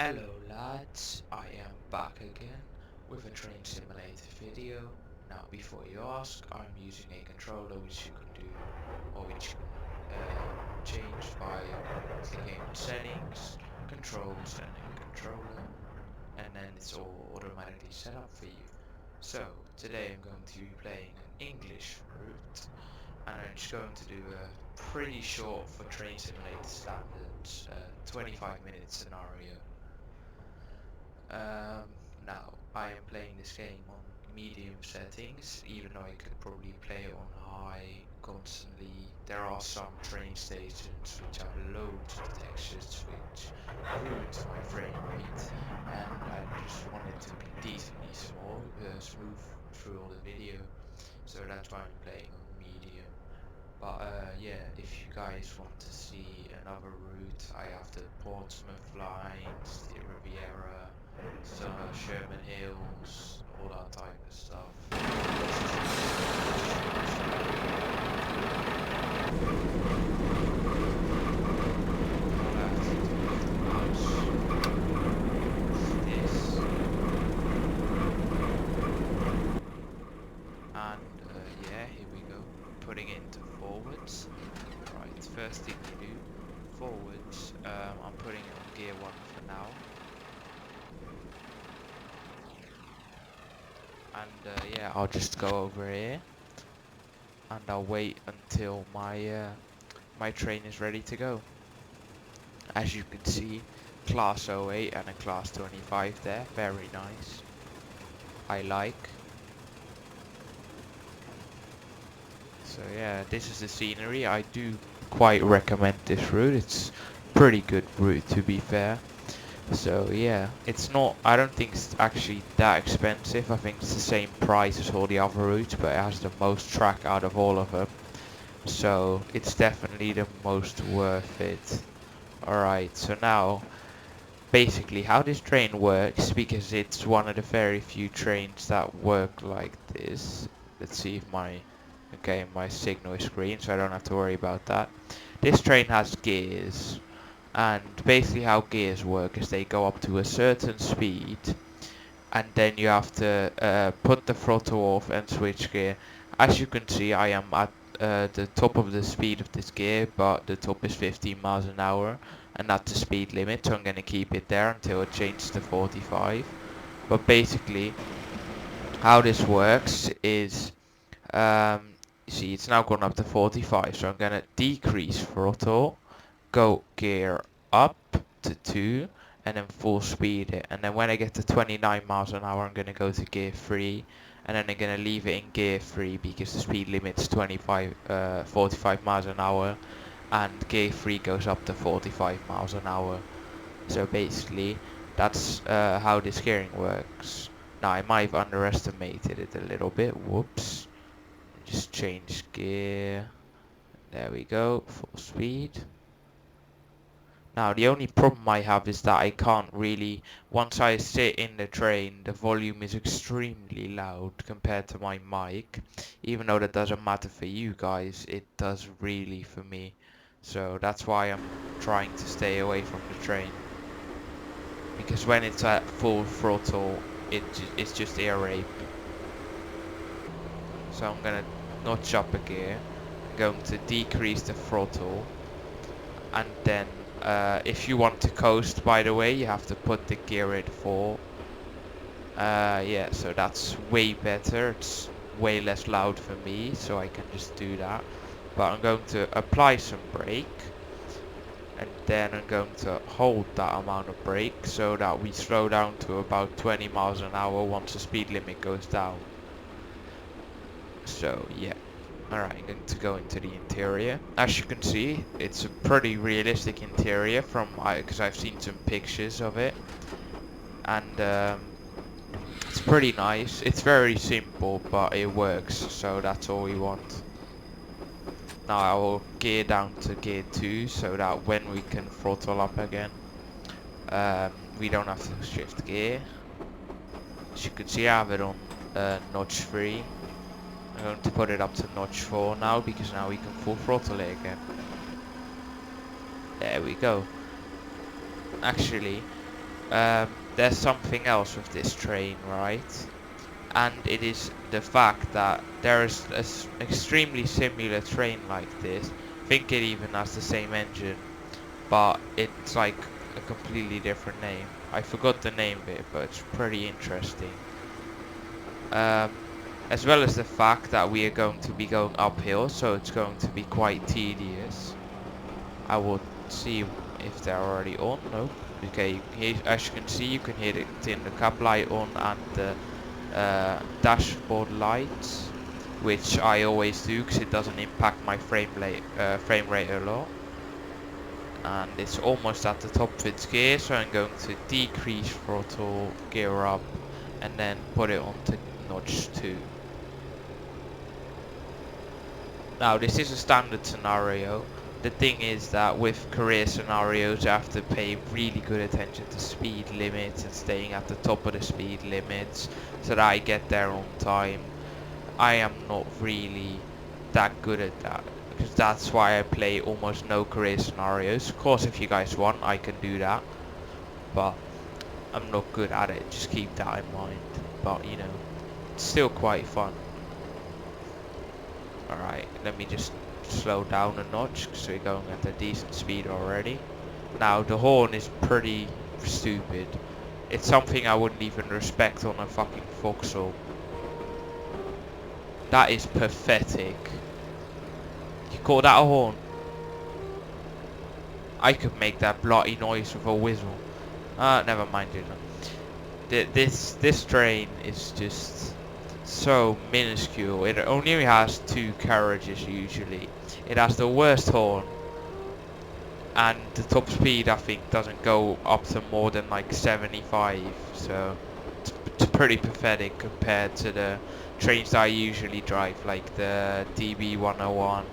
Hello lads, I am back again with a train simulator video. Now before you ask, I'm using a controller which you can do, or which you can change by clicking on settings, controls and then controller, and then it's all automatically set up for you. So today I'm going to be playing an English route, and I'm just going to do a pretty short for train simulator standards 25-minute scenario. Um, Now, I am playing this game on medium settings, even though I could probably play it on high constantly. There are some train stations which have loads of textures which ruins my frame rate, and I just want it to be decently smooth through all the video, so that's why I'm playing on medium. But yeah, if you guys want to see another route, I have the Portsmouth lines, the Riviera, some Sherman Hills, all that type of stuff. All I have to do with the mouse is this, and yeah, here we go. Putting it into forwards. Right, first thing you do, forwards. I'm putting it on gear 1 for now. And yeah, I'll just go over here and I'll wait until my train is ready to go. As you can see, class 08 and a class 25 there, very nice. I like. So yeah, this is the scenery. I do quite recommend this route. It's pretty good route, to be fair. So yeah, it's not, I don't think it's actually that expensive. I think it's the same price as all the other routes, but it has the most track out of all of them. So it's definitely the most worth it. Alright, so now basically how this train works, because it's one of the very few trains that work like this. Let's see if my signal is green, so I don't have to worry about that. This train has gears. And basically how gears work is they go up to a certain speed, and then you have to put the throttle off and switch gear. As you can see, I am at the top of the speed of this gear, but the top is 15 miles an hour, and that's the speed limit, so I'm going to keep it there until it changes to 45. But basically, how this works is, you see, it's now gone up to 45, so I'm going to decrease throttle, go gear up to 2, and then full speed it. And then when I get to 29 miles an hour, I'm going to go to gear 3, and then I'm going to leave it in gear 3 because the speed limit's 45 miles an hour, and gear 3 goes up to 45 miles an hour. So basically, that's how the gearing works. Now, I might have underestimated it a little bit. Whoops. Just change gear. There we go. Full speed. Now the only problem I have is that I can't really, once I sit in the train, the volume is extremely loud compared to my mic. Even though that doesn't matter for you guys, it does really for me. So that's why I'm trying to stay away from the train. Because when it's at full throttle, it's just ear rape. So I'm gonna notch up a gear. I'm going to decrease the throttle, and then if you want to coast, by the way, you have to put the gear in 4. Yeah, so that's way better. It's way less loud for me, so I can just do that. But I'm going to apply some brake, and then I'm going to hold that amount of brake so that we slow down to about 20 miles an hour once the speed limit goes down. So yeah. Alright, I'm going to go into the interior. As you can see, it's a pretty realistic interior because I've seen some pictures of it. And it's pretty nice. It's very simple, but it works, so that's all we want. Now I will gear down to gear 2 so that when we can throttle up again, we don't have to shift gear. As you can see, I have it on notch 3. I'm going to put it up to notch 4 now, because now we can full throttle it again. There we go. Actually, there's something else with this train, right? And it is the fact that there is an extremely similar train like this. I think it even has the same engine, but it's like a completely different name. I forgot the name of it, but it's pretty interesting. Um, as well as the fact that we are going to be going uphill, so it's going to be quite tedious. I will see if they're already on. No. Okay, as you can see, you can hear it in the cab light on and the dashboard lights, which I always do because it doesn't impact my frame rate a lot. And it's almost at the top of its gear, so I'm going to decrease throttle, gear up, and then put it onto notch 2. Now this is a standard scenario. The thing is that with career scenarios you have to pay really good attention to speed limits and staying at the top of the speed limits so that I get there on time. I am not really that good at that, because that's why I play almost no career scenarios. Of course, if you guys want, I can do that, but I'm not good at it. Just keep that in mind. But you know, it's still quite fun. Alright, let me just slow down a notch because we're going at a decent speed already. Now the horn is pretty stupid. It's something I wouldn't even respect on a fucking Vauxhall. That is pathetic. You call that a horn? I could make that bloody noise with a whistle. Never mind, you know. This train is just so minuscule. It only has 2 carriages usually. It has the worst horn, and the top speed I think doesn't go up to more than like 75. So it's pretty pathetic compared to the trains that I usually drive, like the DB101.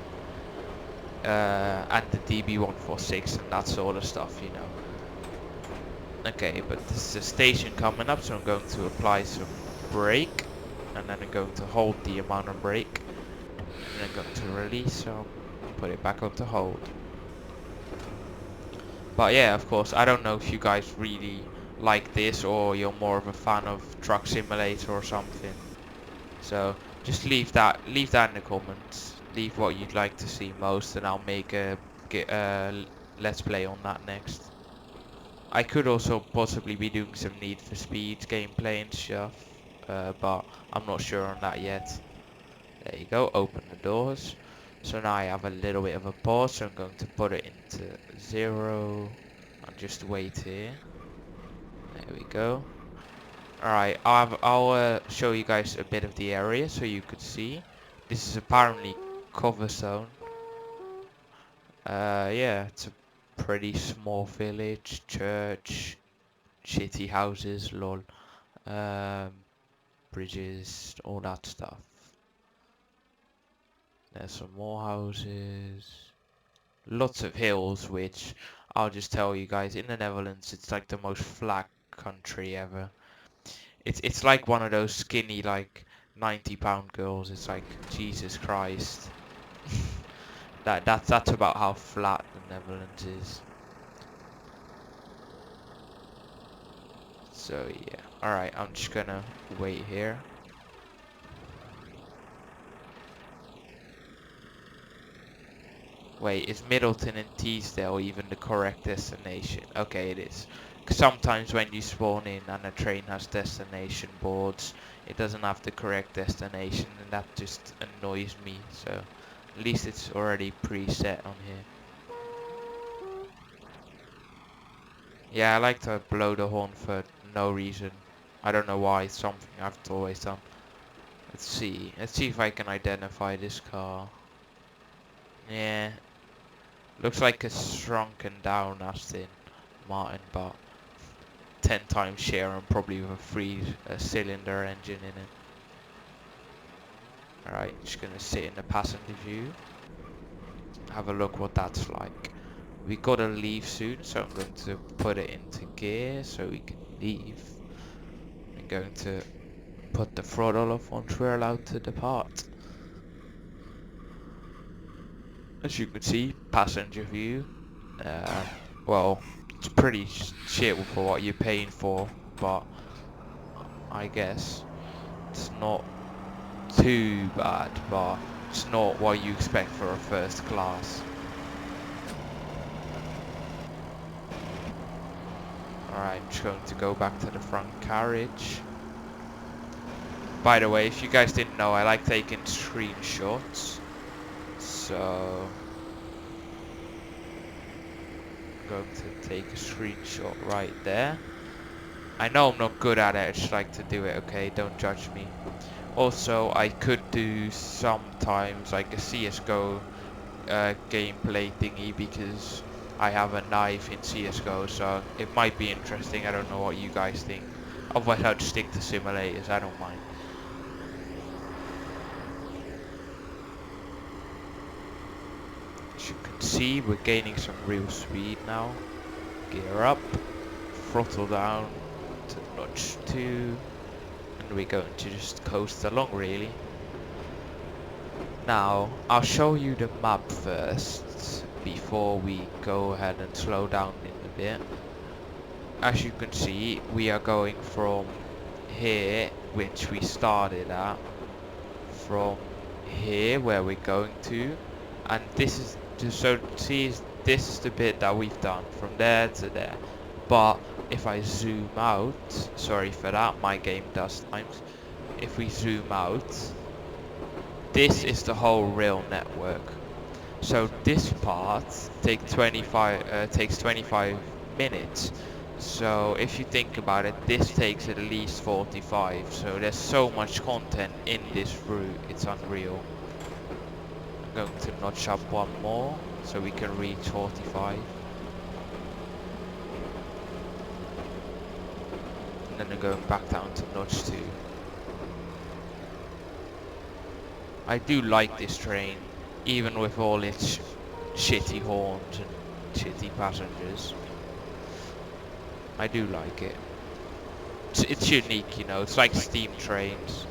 And the DB146 and that sort of stuff, you know. Okay, but this is a station coming up, so I'm going to apply some brake, and then I'm going to hold the amount of brake, and then I'm going to release some, put it back onto hold. But yeah, of course, I don't know if you guys really like this, or you're more of a fan of Truck Simulator or something. So just leave that in the comments. Leave what you'd like to see most, and I'll make a let's play on that next. I could also possibly be doing some Need for Speed gameplay and stuff, but I'm not sure on that yet. There you go, open the doors. So now I have a little bit of a pause, so I'm going to put it into 0 and just wait here. There we go. Alright, I'll show you guys a bit of the area so you could see. This is apparently cover zone. Yeah, it's a pretty small village, church, shitty houses, lol. Um, bridges, all that stuff. There's some more houses. Lots of hills, which I'll just tell you guys, in the Netherlands, it's like the most flat country ever. It's like one of those skinny, like 90-pound girls. It's like, Jesus Christ. That's about how flat the Netherlands is. So yeah, alright, I'm just gonna wait here. Wait, is Middleton and Teesdale even the correct destination? Okay, it is. 'Cause sometimes when you spawn in and a train has destination boards, it doesn't have the correct destination, and that just annoys me. So at least it's already preset on here. Yeah, I like to blow the horn for no reason. I don't know why, it's something I've always done. Let's see if I can identify this car. Yeah, looks like a shrunken down Aston Martin, but 10 times share and probably with a 3-cylinder engine in it. Alright, just gonna sit in the passenger view. Have a look what that's like. We gotta leave soon, so I'm going to put it into gear so we can leave. I'm going to put the throttle off once we're allowed to depart. As you can see, passenger view. Well, It's pretty shit for what you're paying for, but I guess it's not too bad, but it's not what you expect for a first class. Alright, I'm just going to go back to the front carriage. By the way, if you guys didn't know, I like taking screenshots. So I'm going to take a screenshot right there. I know I'm not good at it, I just like to do it, okay? Don't judge me. Also, I could do sometimes like a CSGO gameplay thingy because I have a knife in CSGO, so it might be interesting. I don't know what you guys think. Otherwise, I'll just stick to simulators, I don't mind. As you can see, we're gaining some real speed now. Gear up, throttle down to notch 2, and we're going to just coast along really. Now, I'll show you the map first before we go ahead and slow down in a bit. As you can see, we are going from here, which we started at, from here where we're going to, and this is just so see this is the bit that we've done from there to there. But if I zoom out, sorry for that, my game does times. If we zoom out, this is the whole rail network. So this part takes 25 minutes. So if you think about it, this takes at least 45. So there's so much content in this route, it's unreal. I'm going to notch up one more so we can reach 45. And then I'm going back down to notch 2. I do like this train, even with all its shitty horns and shitty passengers. I do like it. It's unique, you know, it's like steam trains.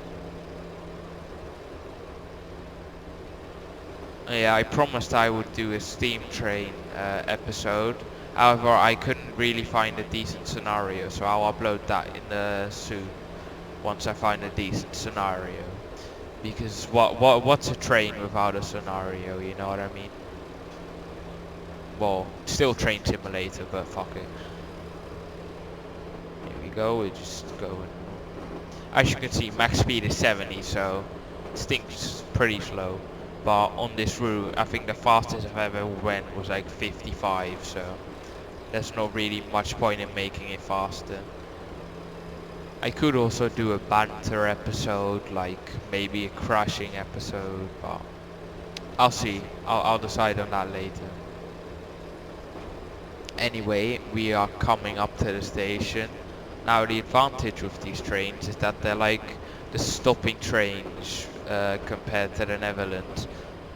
Yeah, I promised I would do a steam train episode. However, I couldn't really find a decent scenario, so I'll upload that in soon, once I find a decent scenario. Because what's a train without a scenario, you know what I mean? Well, still train simulator, but fuck it. Here we go, we're just going. As you can see, max speed is 70, so this thing's pretty slow. But on this route, I think the fastest I've ever went was like 55, so there's not really much point in making it faster. I could also do a banter episode, like maybe a crashing episode, but I'll see. I'll decide on that later. Anyway, we are coming up to the station. Now the advantage with these trains is that they're like the stopping trains compared to the Netherlands.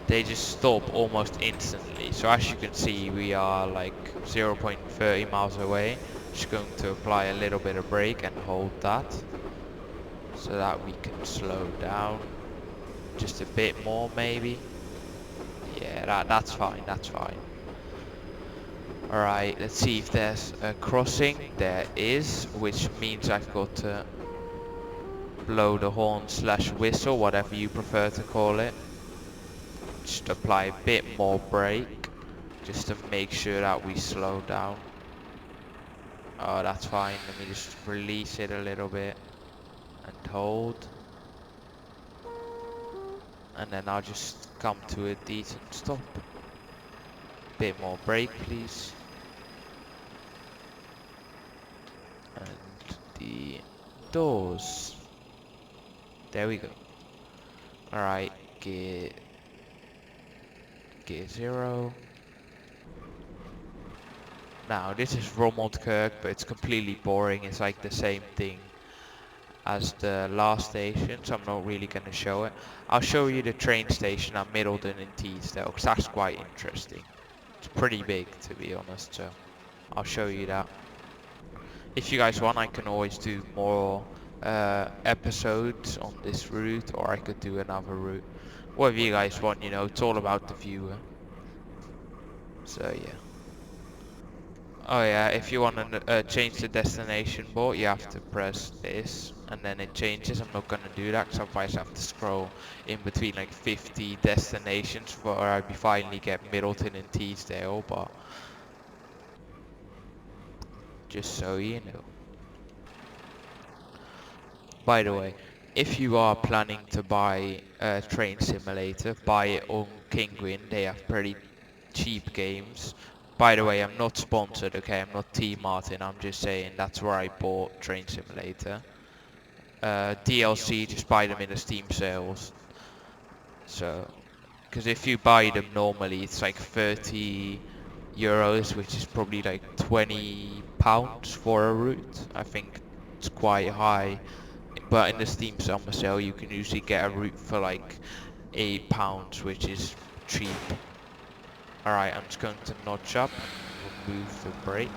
They just stop almost instantly. So as you can see, we are like 0.30 miles away. Just going to apply a little bit of brake and hold that so that we can slow down just a bit more maybe. Yeah, that's fine, that's fine. Alright, let's see if there's a crossing. There is, which means I've got to blow the horn slash whistle, whatever you prefer to call it. Just apply a bit more brake just to make sure that we slow down. Oh, that's fine. Let me just release it a little bit and hold. And then I'll just come to a decent stop. Bit more brake, please. And the doors. There we go. Alright, gear 0. Now, this is Rommeldkerk, but it's completely boring. It's like the same thing as the last station, so I'm not really going to show it. I'll show you the train station at Weardale and Teesdale, because that's quite interesting. It's pretty big, to be honest, so I'll show you that. If you guys want, I can always do more episodes on this route, or I could do another route. Whatever you guys want, you know, it's all about the viewer. So yeah. Oh yeah, if you want to change the destination board, you have to press this, and then it changes. I'm not gonna do that, 'cause otherwise I have to scroll in between like 50 destinations before I finally get Middleton and Teesdale, but just so you know. By the way, if you are planning to buy a train simulator, buy it on Kinguin. They have pretty cheap games. By the way, I'm not sponsored, okay? I'm not T Martin. I'm just saying that's where I bought Train Simulator. DLC, just buy them in the Steam sales. So, because if you buy them normally, it's like 30 euros, which is probably like 20 pounds for a route. I think it's quite high. But in the Steam summer sale, you can usually get a route for like £8, which is cheap. Alright, I'm just going to notch up, remove the brake,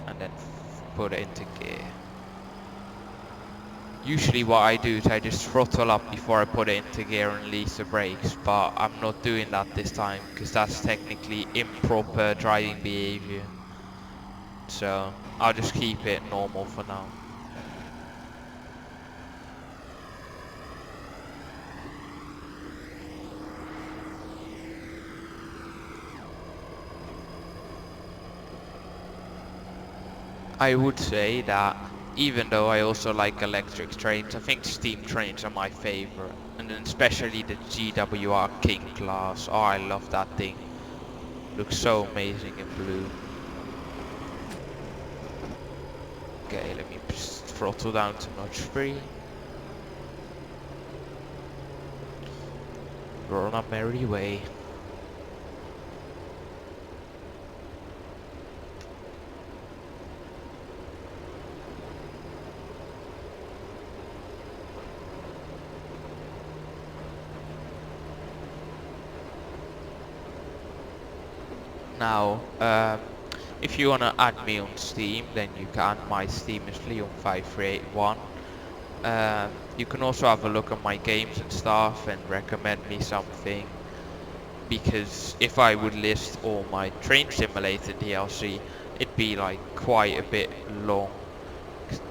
and then put it into gear. Usually what I do is I just throttle up before I put it into gear and release the brakes, but I'm not doing that this time because that's technically improper driving behavior. So I'll just keep it normal for now. I would say that even though I also like electric trains, I think steam trains are my favorite. And then especially the GWR King class. Oh, I love that thing. Looks so amazing in blue. Okay, let me just throttle down to notch 3. We're on a merry way. Now, if you wanna add me on Steam, then you can. My Steam is Leon5381. You can also have a look at my games and stuff and recommend me something. Because if I would list all my Train Simulator DLC, it'd be like quite a bit long.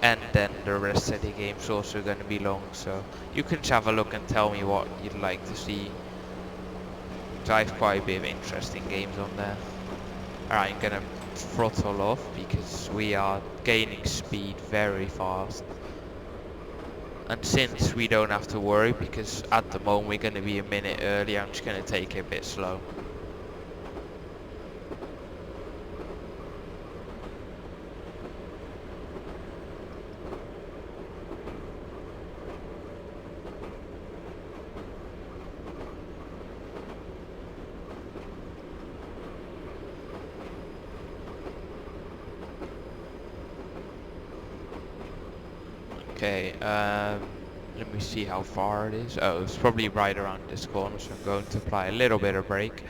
And then the rest of the game's also gonna be long. So you can just have a look and tell me what you'd like to see. So I have quite a bit of interesting games on there. Alright, I'm gonna throttle off because we are gaining speed very fast. And since we don't have to worry because at the moment we're gonna be a minute early, I'm just gonna take it a bit slow. Okay, let me see how far it is. Oh, it's probably right around this corner, so I'm going to apply a little bit of brake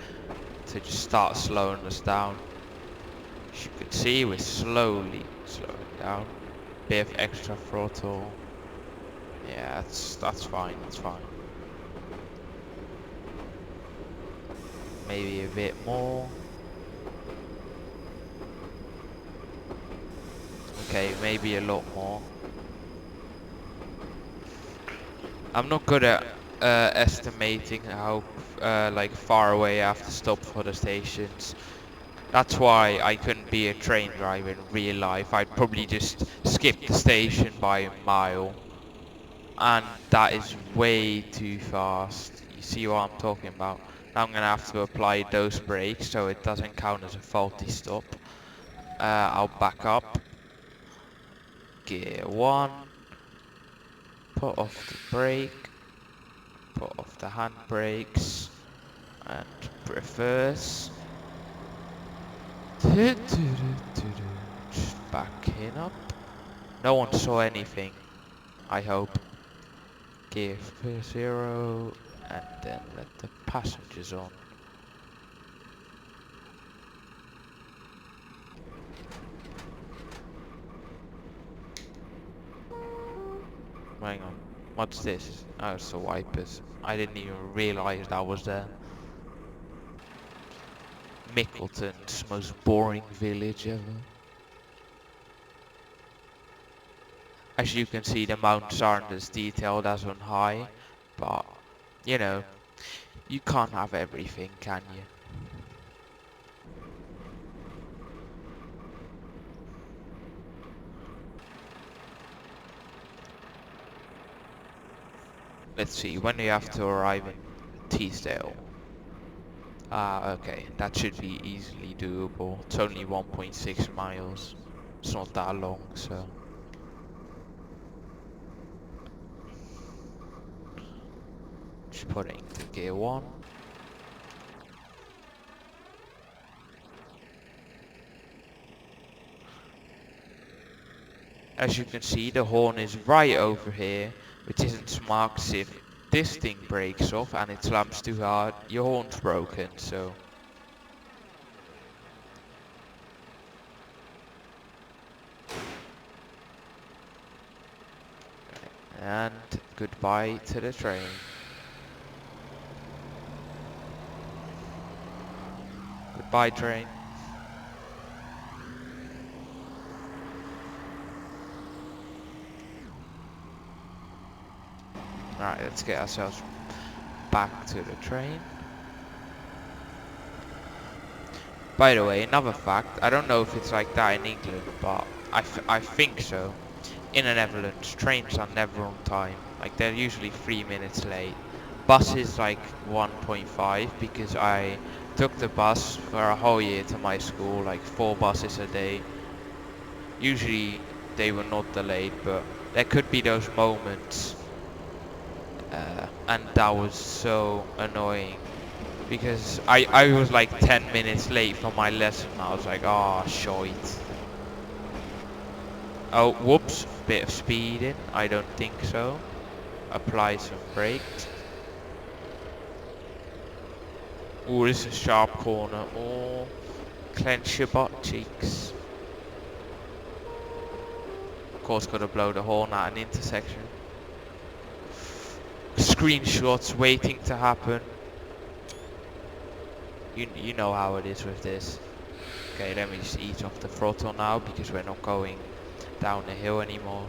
to just start slowing us down. As you can see, we're slowly slowing down. Bit of extra throttle. Yeah, that's fine, that's fine. Maybe a bit more. Okay, maybe a lot more. I'm not good at estimating how like far away I have to stop for the stations. That's why I couldn't be a train driver in real life. I'd probably just skip the station by a mile. And that is way too fast. You see what I'm talking about? Now I'm gonna have to apply those brakes so it doesn't count as a faulty stop. I'll back up. Gear 1. Put off the brake. Put off the handbrakes. And reverse. Just backing up. No one saw anything, I hope. Gear 0 and then let the passengers on. Hang on, what's this? Oh, it's the wipers. I didn't even realize that was there. Mickleton's most boring village ever. As you can see, the mountains aren't as detailed as on high, but you know, you can't have everything, can you? Let's see, when do you have to arrive in Teesdale? Ah, okay, that should be easily doable. It's only 1.6 miles. It's not that long, so. Just putting the gear 1. As you can see, the horn is right over here, which isn't smart 'cause if this thing breaks off and it slams too hard, your horn's broken, so. And goodbye to the train. Goodbye, train. Alright, let's get ourselves back to the train. By the way, another fact, I don't know if it's like that in England, but I think so. In the Netherlands, trains are never on time. Like, they're usually 3 minutes late. Buses like 1.5 because I took the bus for a whole year to my school, like 4 buses a day. Usually they were not delayed, but there could be those moments. And that was so annoying. Because I was like 10 minutes late for my lesson. I was like, oh, shite. Oh, whoops. Bit of speeding. I don't think so. Apply some brakes. Oh, this is a sharp corner. Oh, clench your butt cheeks. Of course, gotta blow the horn at an intersection. Screenshots waiting to happen. You know how it is with this. Okay, let me just ease off the throttle now because we're not going down the hill anymore.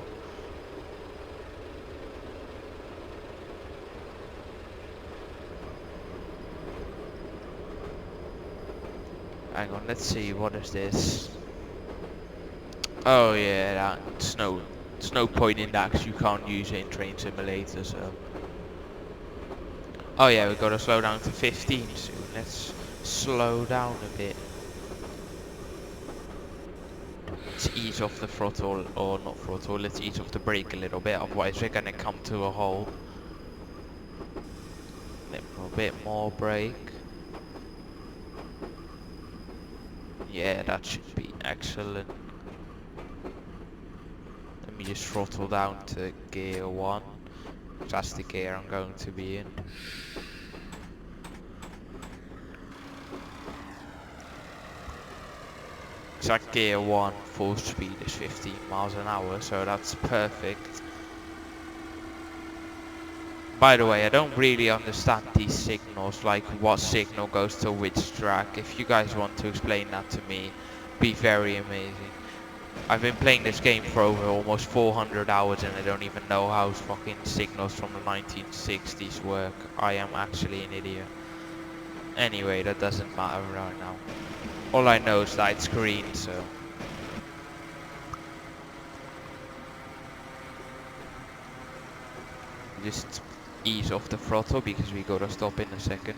Hang on, let's see, what is this? Oh yeah, it's no point in that because you can't use it in Train Simulator, so. Oh yeah, we gotta slow down to 15 soon. Let's slow down a bit. Let's ease off the throttle, or not throttle, let's ease off the brake a little bit, otherwise we're gonna come to a halt. A bit more brake. Yeah, that should be excellent. Let me just throttle down to gear 1. That's the gear I'm going to be in. So at gear 1, full speed is 15 miles an hour, so that's perfect. By the way, I don't really understand these signals, like what signal goes to which track. If you guys want to explain that to me, be very amazing. I've been playing this game for over almost 400 hours and I don't even know how fucking signals from the 1960s work. I am actually an idiot. Anyway, that doesn't matter right now. All I know is that it's green, so. Just ease off the throttle because we gotta stop in a second.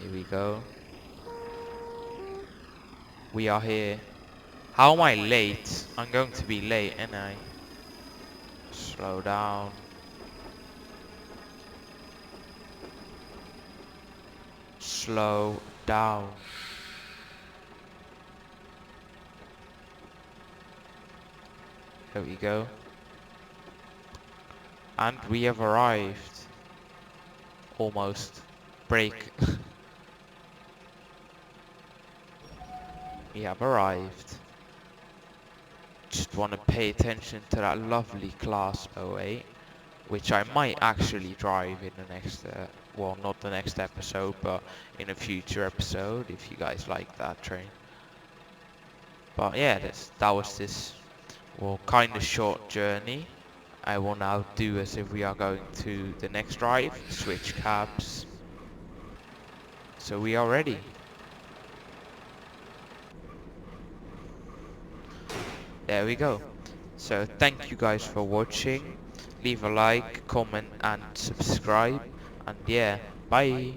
Here we go. We are here. How am I late? I'm going to be late, ain't I? Slow down. Slow down. There we go. And we have arrived. Almost. Brake. We have arrived. Just want to pay attention to that lovely class 08, which I might actually drive in the next well, not the next episode, but in a future episode if you guys like that train. But yeah, that was this, well, kind of short journey. I will now do as if we are going to the next drive, switch cabs. So we are ready. There we go. So thank you guys for watching. Leave a like, comment and subscribe. And yeah, bye.